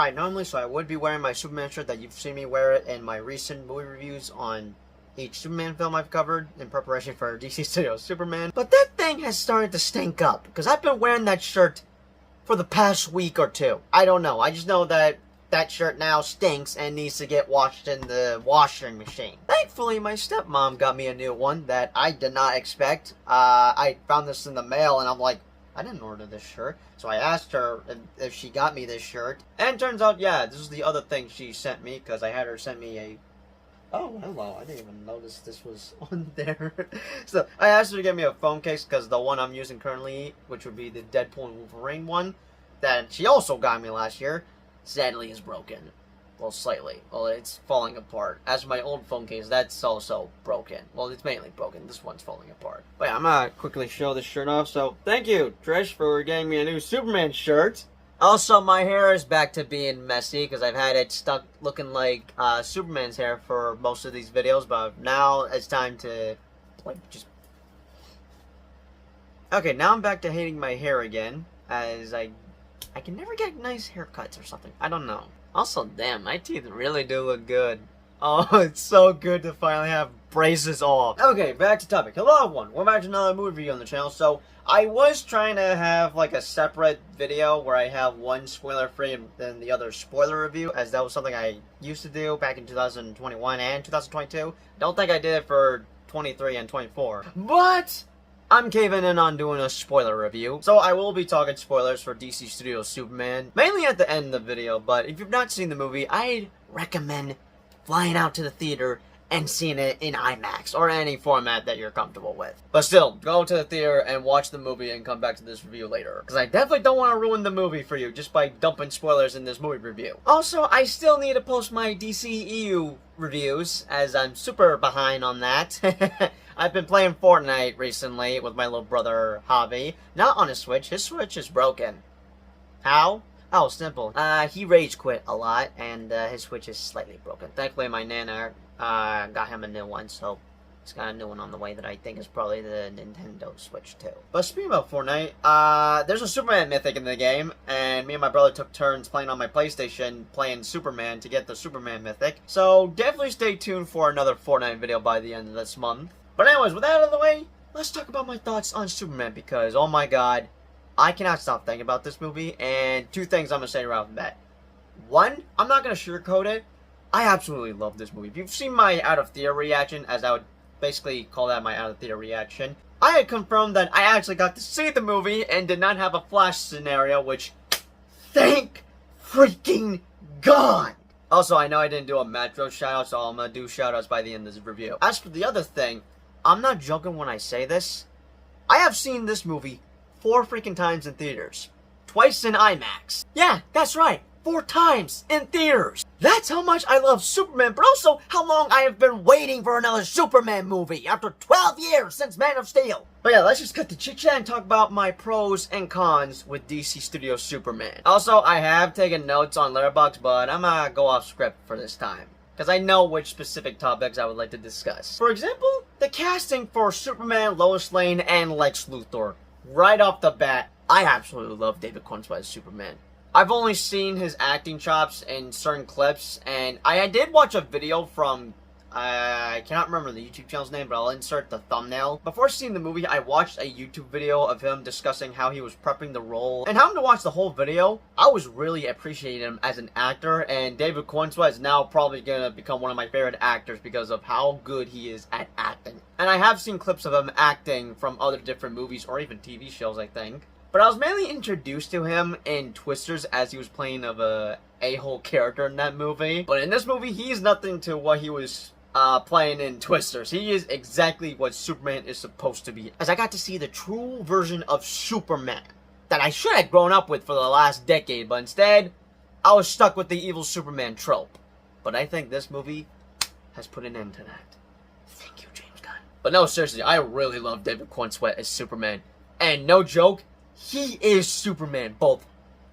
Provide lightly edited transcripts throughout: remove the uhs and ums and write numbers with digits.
Alright, normally, so I would be wearing my Superman shirt that you've seen me wear it in my recent movie reviews on each Superman film I've covered in preparation for DC Studios Superman. But that thing has started to stink up, because I've been wearing that shirt for the past week or two. I don't know. I just know that that shirt now stinks and needs to get washed in the washing machine. Thankfully, my stepmom got me a new one that I did not expect. I found this in the mail, and I'm like, I didn't order this shirt. So I asked her if she got me this shirt. And it turns out, yeah, this is the other thing she sent me, because I had her send me a... Oh, hello. I didn't even notice this was on there. So I asked her to get me a phone case, because the one I'm using currently, which would be the Deadpool and Wolverine one, that she also got me last year, sadly is broken. Well, slightly. Well, it's falling apart. As for my old phone case, that's also broken. Well, it's mainly broken. This one's falling apart. But yeah, I'm gonna quickly show this shirt off. So, thank you, Trish, for getting me a new Superman shirt. Also, my hair is back to being messy, because I've had it stuck looking like Superman's hair for most of these videos. But now it's time to, like, just... Okay, now I'm back to hating my hair again, as I can never get nice haircuts or something. I don't know. Also, damn, my teeth really do look good. Oh, it's so good to finally have braces off. Okay, back to topic. Hello, everyone. Welcome back to another movie review on the channel. So, I was trying to have, like, a separate video where I have one spoiler-free and then the other spoiler review, as that was something I used to do back in 2021 and 2022. Don't think I did it for 23 and 24. But I'm caving in on doing a spoiler review. So I will be talking spoilers for DC Studios Superman, mainly at the end of the video, but if you've not seen the movie, I'd recommend flying out to the theater and seeing it in IMAX, or any format that you're comfortable with. But still, go to the theater and watch the movie and come back to this review later, because I definitely don't want to ruin the movie for you just by dumping spoilers in this movie review. Also, I still need to post my DCEU reviews, as I'm super behind on that. I've been playing Fortnite recently with my little brother, Javi. Not on his Switch. His Switch is broken. How? Oh, simple. He rage quit a lot, and his Switch is slightly broken. Thankfully, my Nana got him a new one, so he's got a new one on the way that I think is probably the Nintendo Switch too. But speaking about Fortnite, there's a Superman mythic in the game, and me and my brother took turns playing on my PlayStation, playing Superman to get the Superman mythic. So definitely stay tuned for another Fortnite video by the end of this month. But anyways, with that out of the way, let's talk about my thoughts on Superman, because, oh my god, I cannot stop thinking about this movie, and two things I'm going to say right off the bat. One, I'm not going to sugarcoat it. I absolutely love this movie. If you've seen my out-of-theater reaction, as I would basically call that my out-of-theater reaction, I had confirmed that I actually got to see the movie and did not have a flash scenario, which, thank freaking God! Also, I know I didn't do a Metro shout-out, so I'm going to do shout-outs by the end of this review. As for the other thing, I'm not joking when I say this. I have seen this movie 4 freaking times in theaters. Twice in IMAX. Yeah, that's right. 4 times in theaters. That's how much I love Superman, but also how long I have been waiting for another Superman movie after 12 years since Man of Steel. But yeah, let's just cut the chit-chat and talk about my pros and cons with DC Studios Superman. Also, I have taken notes on Letterboxd, but I'm gonna go off script for this time, because I know which specific topics I would like to discuss. For example, the casting for Superman, Lois Lane, and Lex Luthor. Right off the bat, I absolutely love David Corenswet as Superman. I've only seen his acting chops in certain clips, and I did watch a video from, I cannot remember the YouTube channel's name, but I'll insert the thumbnail. Before seeing the movie, I watched a YouTube video of him discussing how he was prepping the role. And having to watch the whole video, I was really appreciating him as an actor, and David Corenswet is now probably gonna become one of my favorite actors because of how good he is at acting. And I have seen clips of him acting from other different movies, or even TV shows, I think. But I was mainly introduced to him in Twisters as he was playing of a a-hole character in that movie. But in this movie, he's nothing to what he was playing in Twisters. He is exactly what Superman is supposed to be. As I got to see the true version of Superman that I should have grown up with for the last decade, but instead, I was stuck with the evil Superman trope. But I think this movie has put an end to that. Thank you, James Gunn. But no, seriously, I really love David Corenswet as Superman. And no joke, he is Superman, both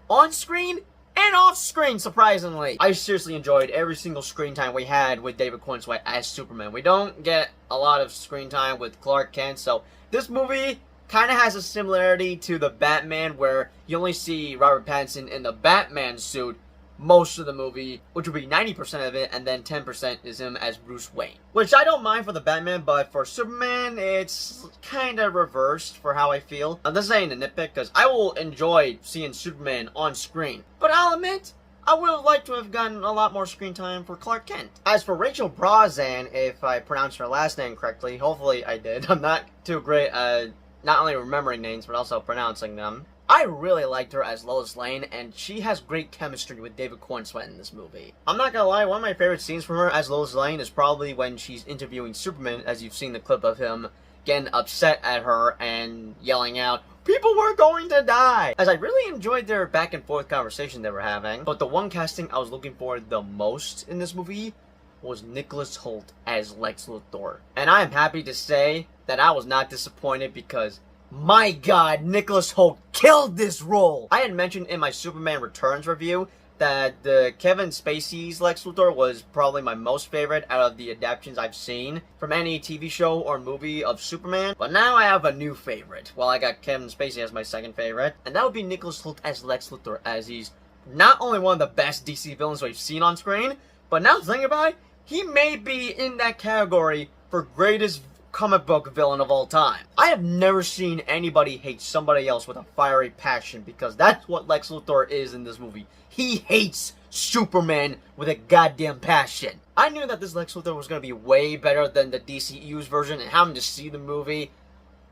on screen and off screen, surprisingly. I seriously enjoyed every single screen time we had with David Corenswet as Superman. We don't get a lot of screen time with Clark Kent, so this movie kind of has a similarity to the Batman, where you only see Robert Pattinson in the Batman suit, most of the movie, which would be 90% of it, and then 10% is him as Bruce Wayne. Which I don't mind for the Batman, but for Superman, it's kind of reversed for how I feel. Now, this ain't a nitpick, because I will enjoy seeing Superman on screen. But I'll admit, I would have liked to have gotten a lot more screen time for Clark Kent. As for Rachel Brosnahan, if I pronounced her last name correctly, hopefully I did. I'm not too great at not only remembering names, but also pronouncing them. I really liked her as Lois Lane, and she has great chemistry with David Corenswet in this movie. I'm not gonna lie, one of my favorite scenes from her as Lois Lane is probably when she's interviewing Superman, as you've seen the clip of him getting upset at her and yelling out, "People were going to die!" As I really enjoyed their back and forth conversation they were having. But the one casting I was looking for the most in this movie was Nicholas Hoult as Lex Luthor. And I am happy to say that I was not disappointed because, my god, Nicholas Hoult killed this role! I had mentioned in my Superman Returns review that the Kevin Spacey's Lex Luthor was probably my most favorite out of the adaptations I've seen from any TV show or movie of Superman. But now I have a new favorite. Well, I got Kevin Spacey as my second favorite, and that would be Nicholas Hoult as Lex Luthor, as he's not only one of the best DC villains we've seen on screen, but now thinking about it, he may be in that category for greatest comic book villain of all time. I have never seen anybody hate somebody else with a fiery passion, because that's what Lex Luthor is in this movie. He hates Superman with a goddamn passion. I knew that this Lex Luthor was going to be way better than the DCEU's version, and having to see the movie,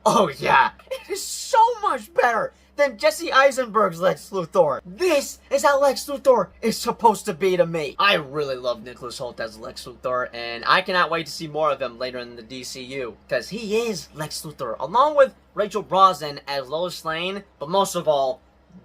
oh yeah, it is so much better than Jesse Eisenberg's Lex Luthor. This is how Lex Luthor is supposed to be to me. I really love Nicholas Hoult as Lex Luthor, and I cannot wait to see more of him later in the DCU, because he is Lex Luthor, along with Rachel Brosnahan as Lois Lane, but most of all,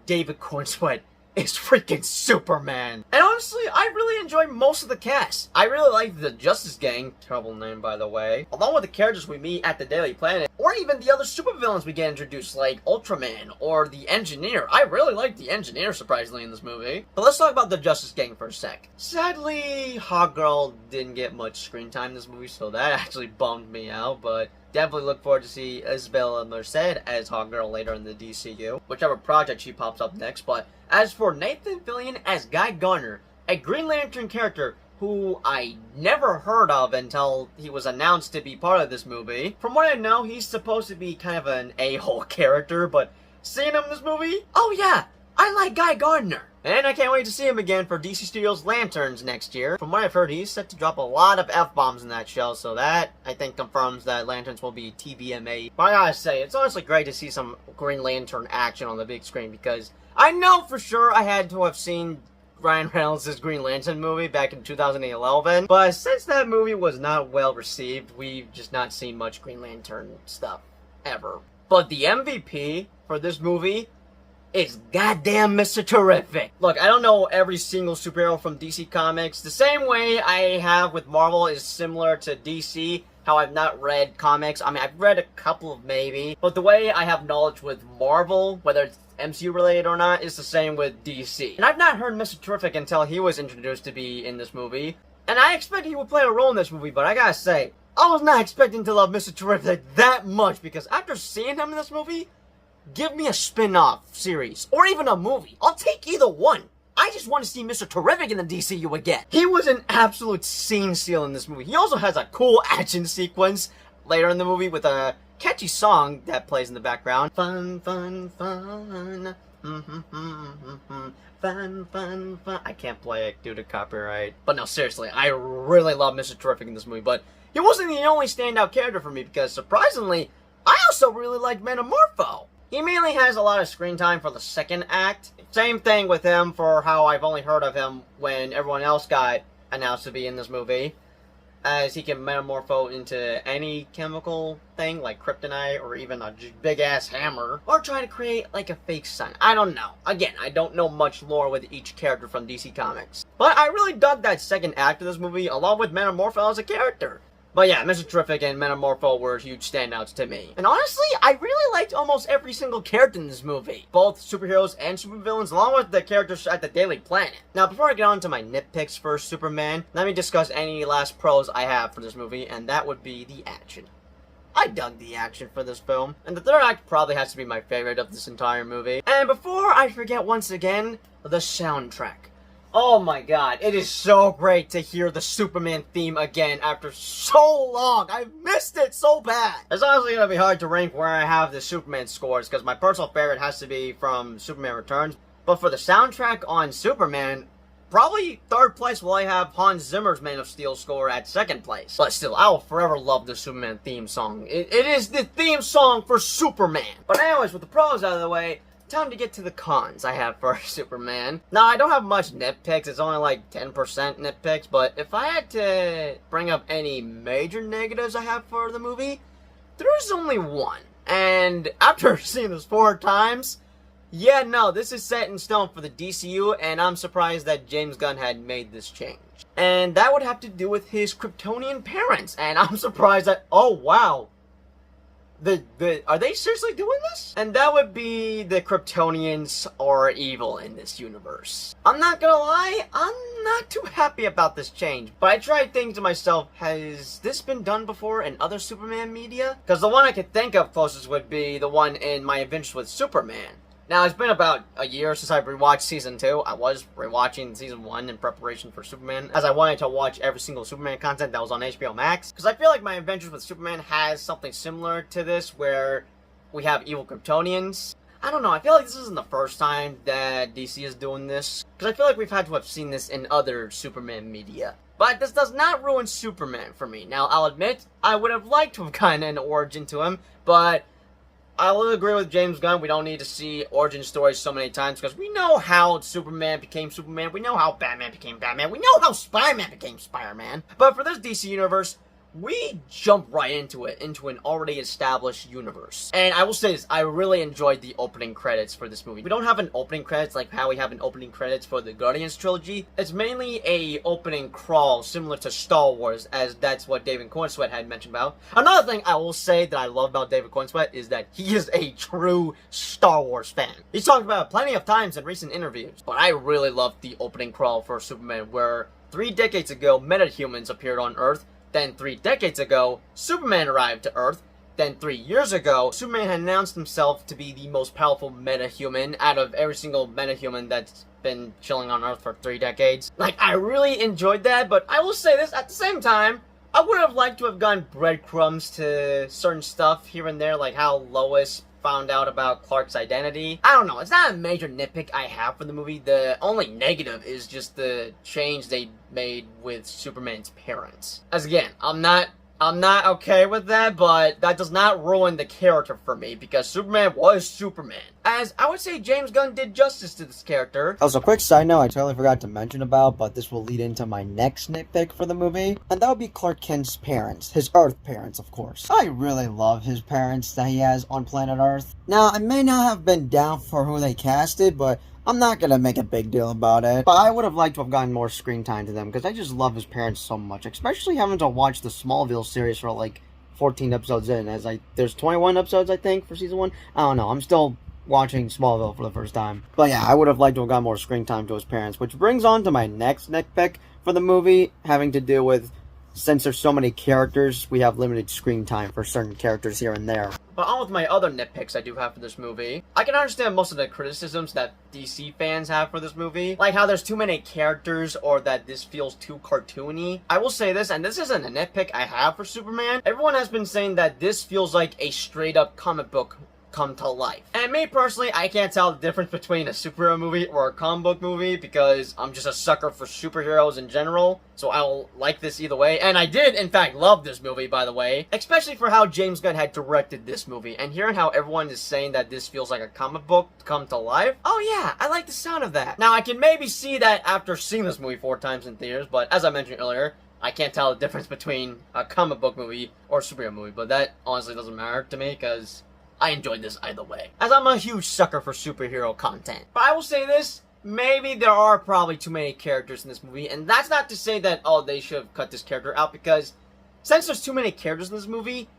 David Corenswet is freaking Superman. And honestly, I really enjoyed most of the cast. I really like the Justice Gang, terrible name by the way, along with the characters we meet at the Daily Planet, or even the other supervillains we get introduced, like Ultraman or the Engineer. I really like the Engineer, surprisingly, in this movie. But let's talk about the Justice Gang for a sec. Sadly, Hawkgirl didn't get much screen time in this movie, so that actually bummed me out, but definitely look forward to see Isabella Merced as Hawkgirl later in the DCU, whichever project she pops up next. But as for Nathan Fillion as Guy Gardner, a Green Lantern character who I never heard of until he was announced to be part of this movie. From what I know, he's supposed to be kind of an a-hole character, but seeing him in this movie, oh yeah, I like Guy Gardner. And I can't wait to see him again for DC Studios' Lanterns next year. From what I've heard, he's set to drop a lot of F-bombs in that show, so that, I think, confirms that Lanterns will be TVMA. But I gotta say, it's honestly great to see some Green Lantern action on the big screen, because I know for sure I had to have seen Ryan Reynolds' Green Lantern movie back in 2011, but since that movie was not well received, we've just not seen much Green Lantern stuff, ever. But the MVP for this movie is goddamn Mr. Terrific. Look, I don't know every single superhero from DC Comics. The same way I have with Marvel is similar to DC, how I've not read comics. I mean, I've read a couple of maybe, but the way I have knowledge with Marvel, whether it's MCU related or not, is the same with DC. And I've not heard Mr. Terrific until he was introduced to be in this movie, and I expect he would play a role in this movie, but I gotta say, I was not expecting to love Mr. Terrific that much, because after seeing him in this movie, give me a spin-off series, or even a movie. I'll take either one. I just want to see Mr. Terrific in the DCU again. He was an absolute scene steal in this movie. He also has a cool action sequence later in the movie with a catchy song that plays in the background. Fun, fun, fun. Fun, fun, fun. I can't play it due to copyright. But no, seriously, I really love Mr. Terrific in this movie, but he wasn't the only standout character for me, because surprisingly, I also really liked Metamorpho. He mainly has a lot of screen time for the second act. Same thing with him for how I've only heard of him when everyone else got announced to be in this movie, as he can metamorpho into any chemical thing like kryptonite or even a big ass hammer, or try to create like a fake sun. I don't know. Again, I don't know much lore with each character from DC Comics, but I really dug that second act of this movie along with Metamorpho as a character. But yeah, Mr. Terrific and Metamorpho were huge standouts to me. And honestly, I really liked almost every single character in this movie. Both superheroes and supervillains, along with the characters at the Daily Planet. Now, before I get on to my nitpicks for Superman, let me discuss any last pros I have for this movie, and that would be the action. I dug the action for this film, and the third act probably has to be my favorite of this entire movie. And before I forget once again, the soundtrack. Oh my god, it is so great to hear the Superman theme again after so long. I've missed it so bad. It's honestly gonna be hard to rank where I have the Superman scores, because my personal favorite has to be from Superman Returns. But for the soundtrack on Superman, probably third place will I have Hans Zimmer's Man of Steel score at second place. But still, I will forever love the Superman theme song. It is the theme song for Superman. But anyways, with the pros out of the way, time to get to the cons I have for Superman. Now, I don't have much nitpicks. It's only like 10% nitpicks. But if I had to bring up any major negatives I have for the movie, there's only one. And after seeing this 4 times, yeah, no, this is set in stone for the DCU, and I'm surprised that James Gunn had made this change. And that would have to do with his Kryptonian parents, and I'm surprised that, oh wow, are they seriously doing this? And that would be the Kryptonians are evil in this universe. I'm not gonna lie, I'm not too happy about this change, but I tried thinking to myself, has this been done before in other Superman media? Because the one I could think of closest would be the one in My Adventures with Superman. Now, it's been about a year since I've rewatched Season 2. I was rewatching Season 1 in preparation for Superman, as I wanted to watch every single Superman content that was on HBO Max. Because I feel like My Adventures with Superman has something similar to this, where we have evil Kryptonians. I don't know, I feel like this isn't the first time that DC is doing this, because I feel like we've had to have seen this in other Superman media. But this does not ruin Superman for me. Now, I'll admit, I would have liked to have gotten an origin to him, but I will agree with James Gunn, we don't need to see origin stories so many times, because we know how Superman became Superman, we know how Batman became Batman, we know how Spider-Man became Spider-Man. But for this DC universe, we jump right into it, into an already established universe. And I will say this, I really enjoyed the opening credits for this movie. We don't have an opening credits like how we have an opening credits for the Guardians trilogy. It's mainly a opening crawl similar to Star Wars, as that's what David Cornsweet had mentioned about. Another thing I will say that I love about David Cornsweet is that he is a true Star Wars fan. He's talked about it plenty of times in recent interviews. But I really loved the opening crawl for Superman, where 3 decades ago, metahumans appeared on Earth. Then 3 decades ago, Superman arrived to Earth. Then 3 years ago, Superman had announced himself to be the most powerful metahuman out of every single metahuman that's been chilling on Earth for 3 decades. Like, I really enjoyed that, but I will say this, at the same time, I would have liked to have gotten breadcrumbs to certain stuff here and there, like how Lois found out about Clark's identity. I don't know, it's not a major nitpick I have for the movie. The only negative is just the change they made with Superman's parents. As again, I'm not okay with that, but that does not ruin the character for me, because Superman was Superman. As I would say James Gunn did justice to this character. Also, quick side note I totally forgot to mention about, but this will lead into my next nitpick for the movie, and that would be Clark Kent's parents. His Earth parents, of course. I really love his parents that he has on planet Earth. Now, I may not have been down for who they casted, but I'm not gonna make a big deal about it. But I would have liked to have gotten more screen time to them, because I just love his parents so much, especially having to watch the Smallville series for like 14 episodes in, as there's 21 episodes I think for season 1. I don't know, I'm still watching Smallville for the first time. But yeah, I would have liked to have gotten more screen time to his parents, which brings on to my next nitpick for the movie, having to do with, since there's so many characters, we have limited screen time for certain characters here and there. But on with my other nitpicks I do have for this movie. I can understand most of the criticisms that DC fans have for this movie, like how there's too many characters or that this feels too cartoony. I will say this, and this isn't a nitpick I have for Superman. Everyone has been saying that this feels like a straight up comic book come to life. And me personally, I can't tell the difference between a superhero movie or a comic book movie, because I'm just a sucker for superheroes in general, so I'll like this either way. And I did, in fact, love this movie, by the way, especially for how James Gunn had directed this movie, and hearing how everyone is saying that this feels like a comic book come to life. Oh yeah, I like the sound of that. Now, I can maybe see that after seeing this movie 4 times in theaters, but as I mentioned earlier, I can't tell the difference between a comic book movie or a superhero movie, but that honestly doesn't matter to me, because I enjoyed this either way, as I'm a huge sucker for superhero content. But I will say this, maybe there are probably too many characters in this movie, and that's not to say that, oh, they should have cut this character out, because since there's too many characters in this movie,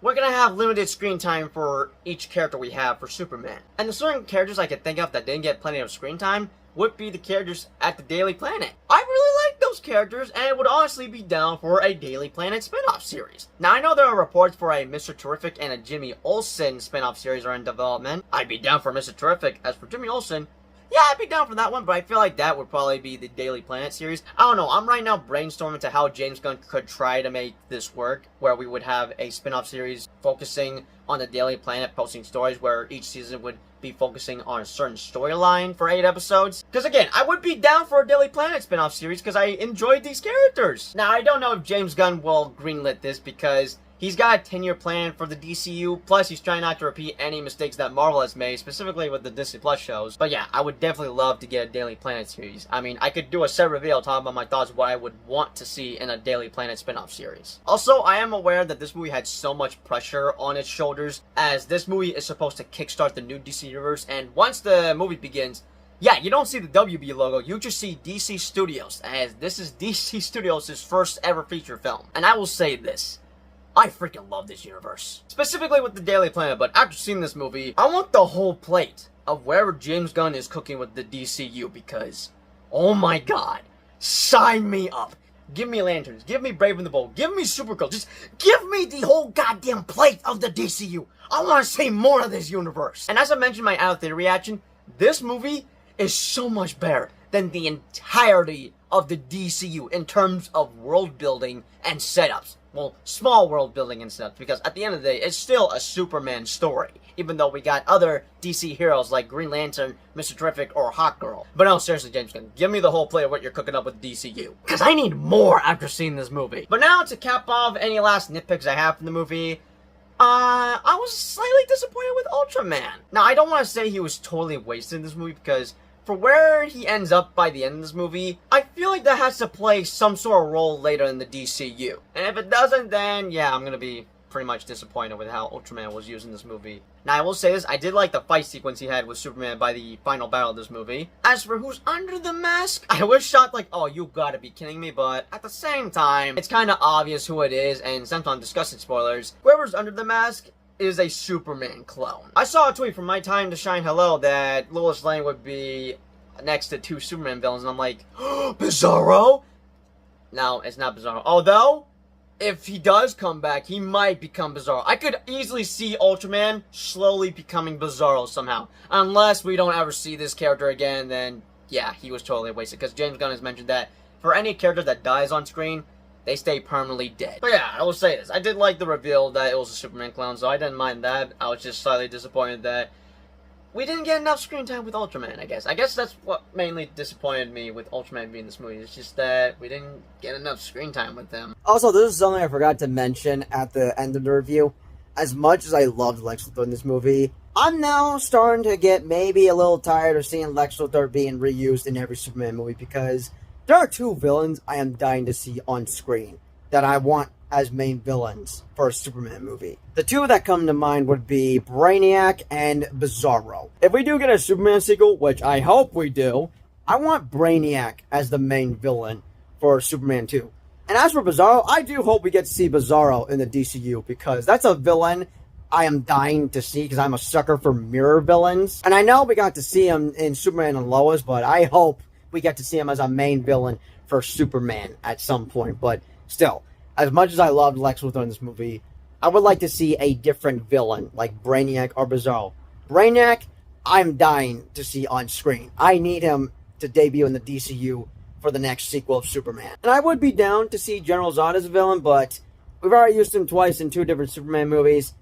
we're gonna have limited screen time for each character we have for Superman. And the certain characters I could think of that didn't get plenty of screen time would be the characters at the Daily Planet. I really like those characters, and would honestly be down for a Daily Planet spin-off series. Now, I know there are reports for a Mr. Terrific and a Jimmy Olsen spin-off series are in development. I'd be down for Mr. Terrific. As for Jimmy Olsen, yeah, I'd be down for that one, but I feel like that would probably be the Daily Planet series. I don't know, I'm right now brainstorming to how James Gunn could try to make this work, where we would have a spin-off series focusing on the Daily Planet, posting stories where each season would be focusing on a certain storyline for 8 episodes. Because again, I would be down for a Daily Planet spin-off series because I enjoyed these characters. Now, I don't know if James Gunn will greenlit this because he's got a 10-year plan for the DCU, plus he's trying not to repeat any mistakes that Marvel has made, specifically with the Disney Plus shows. But yeah, I would definitely love to get a Daily Planet series. I mean, I could do a separate video talking about my thoughts what I would want to see in a Daily Planet spin-off series. Also, I am aware that this movie had so much pressure on its shoulders, as this movie is supposed to kickstart the new DC Universe, and once the movie begins, yeah, you don't see the WB logo, you just see DC Studios, as this is DC Studios' first ever feature film. And I will say this, I freaking love this universe. Specifically with the Daily Planet, but after seeing this movie, I want the whole plate of wherever James Gunn is cooking with the DCU because, oh my god, sign me up. Give me Lanterns, give me Brave and the Bold, give me Supergirl, just give me the whole goddamn plate of the DCU. I want to see more of this universe. And as I mentioned in my out of theater reaction, this movie is so much better than the entirety of the DCU in terms of world building and setups. Well, small world building and stuff, because at the end of the day, it's still a Superman story, even though we got other DC heroes like Green Lantern, Mr. Terrific, or Hawkgirl. But no, seriously, James Gunn, give me the whole plate of what you're cooking up with DCU, because I need more after seeing this movie. But now, to cap off any last nitpicks I have from the movie, I was slightly disappointed with Ultraman. Now, I don't want to say he was totally wasted in this movie, because for where he ends up by the end of this movie, I feel like that has to play some sort of role later in the DCU. And if it doesn't, then yeah, I'm gonna be pretty much disappointed with how Ultraman was used in this movie. Now, I will say this, I did like the fight sequence he had with Superman by the final battle of this movie. As for who's under the mask, I was shocked like, oh, you gotta be kidding me, but at the same time, it's kinda obvious who it is, and since I'm discussing spoilers, whoever's under the mask is a Superman clone. I saw a tweet from My Time to Shine Hello that Lois Lane would be next to 2 Superman villains, and I'm like, oh, Bizarro? No, it's not Bizarro. Although, if he does come back, he might become Bizarro. I could easily see Ultraman slowly becoming Bizarro somehow. Unless we don't ever see this character again, then yeah, he was totally wasted. Because James Gunn has mentioned that for any character that dies on screen, they stay permanently dead. But yeah, I will say this. I did like the reveal that it was a Superman clone, so I didn't mind that. I was just slightly disappointed that we didn't get enough screen time with Ultraman, I guess. I guess that's what mainly disappointed me with Ultraman being in this movie. It's just that we didn't get enough screen time with them. Also, this is something I forgot to mention at the end of the review. As much as I loved Lex Luthor in this movie, I'm now starting to get maybe a little tired of seeing Lex Luthor being reused in every Superman movie, because there are 2 villains I am dying to see on screen that I want as main villains for a Superman movie. The 2 that come to mind would be Brainiac and Bizarro. If we do get a Superman sequel, which I hope we do, I want Brainiac as the main villain for Superman 2. And as for Bizarro, I do hope we get to see Bizarro in the DCU, because that's a villain I am dying to see, because I'm a sucker for mirror villains. And I know we got to see him in Superman and Lois, but I hope we get to see him as a main villain for Superman at some point. But still, as much as I loved Lex Luthor in this movie, I would like to see a different villain, like Brainiac or Bizarro. Brainiac, I'm dying to see on screen. I need him to debut in the DCU for the next sequel of Superman. And I would be down to see General Zod as a villain, but we've already used him twice in 2 different Superman movies.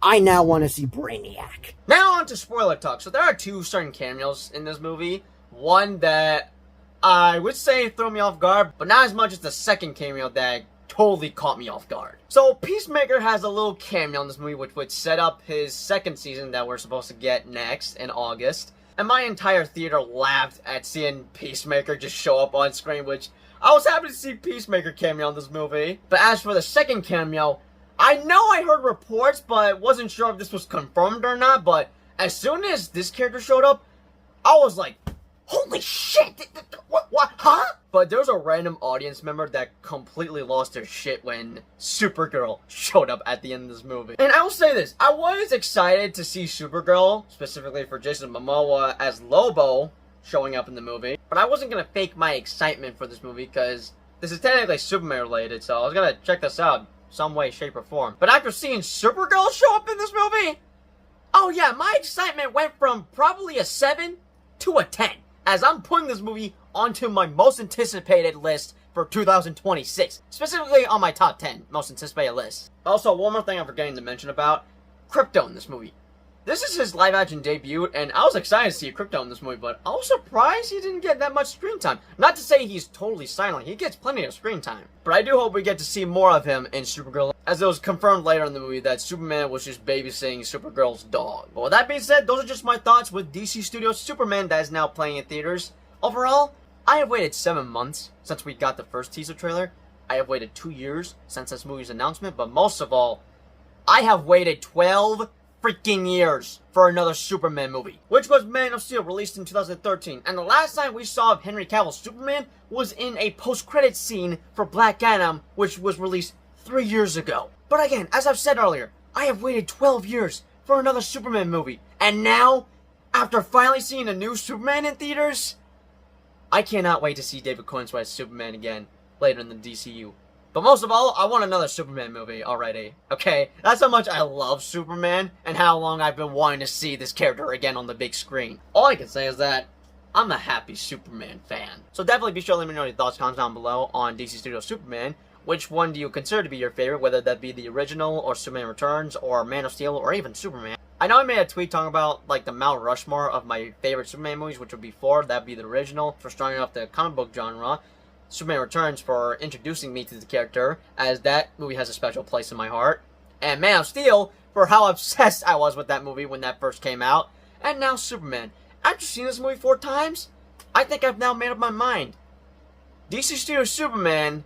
I now want to see Brainiac. Now on to spoiler talk. So there are 2 certain cameos in this movie. One that I would say threw me off guard, but not as much as the second cameo that totally caught me off guard. So Peacemaker has a little cameo in this movie which would set up his second season that we're supposed to get next in August. And my entire theater laughed at seeing Peacemaker just show up on screen, which I was happy to see Peacemaker cameo in this movie. But as for the second cameo, I know I heard reports, but wasn't sure if this was confirmed or not, but as soon as this character showed up, I was like, holy shit! What? Huh? But there was a random audience member that completely lost their shit when Supergirl showed up at the end of this movie. And I will say this, I was excited to see Supergirl, specifically for Jason Momoa as Lobo, showing up in the movie. But I wasn't gonna fake my excitement for this movie, because this is technically Superman related, so I was gonna check this out some way, shape, or form. But after seeing Supergirl show up in this movie, oh yeah, my excitement went from probably a 7 to a 10, as I'm putting this movie onto my most anticipated list for 2026, specifically on my top 10 most anticipated list. Also, one more thing I'm forgetting to mention about Crypto in this movie. This is his live-action debut, and I was excited to see Crypto in this movie, but I was surprised he didn't get that much screen time. Not to say he's totally silent, he gets plenty of screen time. But I do hope we get to see more of him in Supergirl, as it was confirmed later in the movie that Superman was just babysitting Supergirl's dog. But with that being said, those are just my thoughts with DC Studios' Superman that is now playing in theaters. Overall, I have waited 7 months since we got the first teaser trailer. I have waited 2 years since this movie's announcement, but most of all, I have waited 12 freaking years for another Superman movie, which was Man of Steel, released in 2013, and the last time we saw of Henry Cavill's Superman was in a post-credits scene for Black Adam, which was released 3 years ago. But again, as I've said earlier, I have waited 12 years for another Superman movie, and now, after finally seeing a new Superman in theaters, I cannot wait to see David Corenswet Superman again later in the DCU. But most of all, I want another Superman movie already, okay? That's how much I love Superman, and how long I've been wanting to see this character again on the big screen. All I can say is that I'm a happy Superman fan. So definitely be sure to let me know your thoughts, comments down below on DC Studios Superman. Which one do you consider to be your favorite, whether that be the original, or Superman Returns, or Man of Steel, or even Superman? I know I made a tweet talking about, like, the Mount Rushmore of my favorite Superman movies, which would be 4. That'd be the original, for starting off the comic book genre. Superman Returns for introducing me to the character, as that movie has a special place in my heart. And Man of Steel for how obsessed I was with that movie when that first came out. And now Superman. After seeing this movie 4 times, I think I've now made up my mind. DC Studios Superman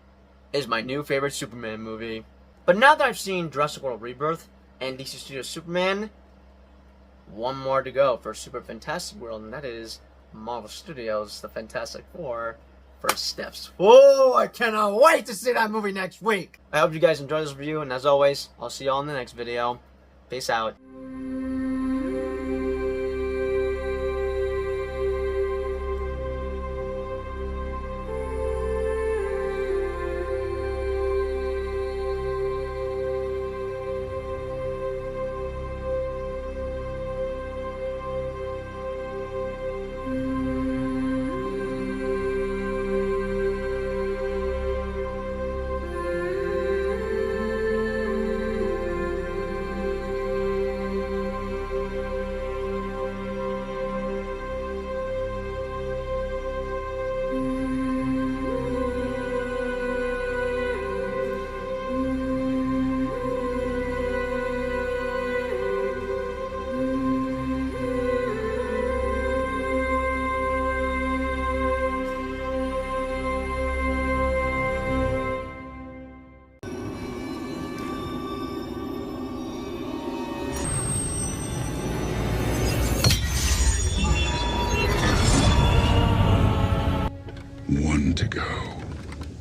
is my new favorite Superman movie. But now that I've seen Jurassic World Rebirth and DC Studios Superman, one more to go for Super Fantastic World, and that is Marvel Studios' The Fantastic Four. First Steps. Whoa, I cannot wait to see that movie next week. I hope you guys enjoyed this review, and as always, I'll see y'all in the next video. Peace out. One to go.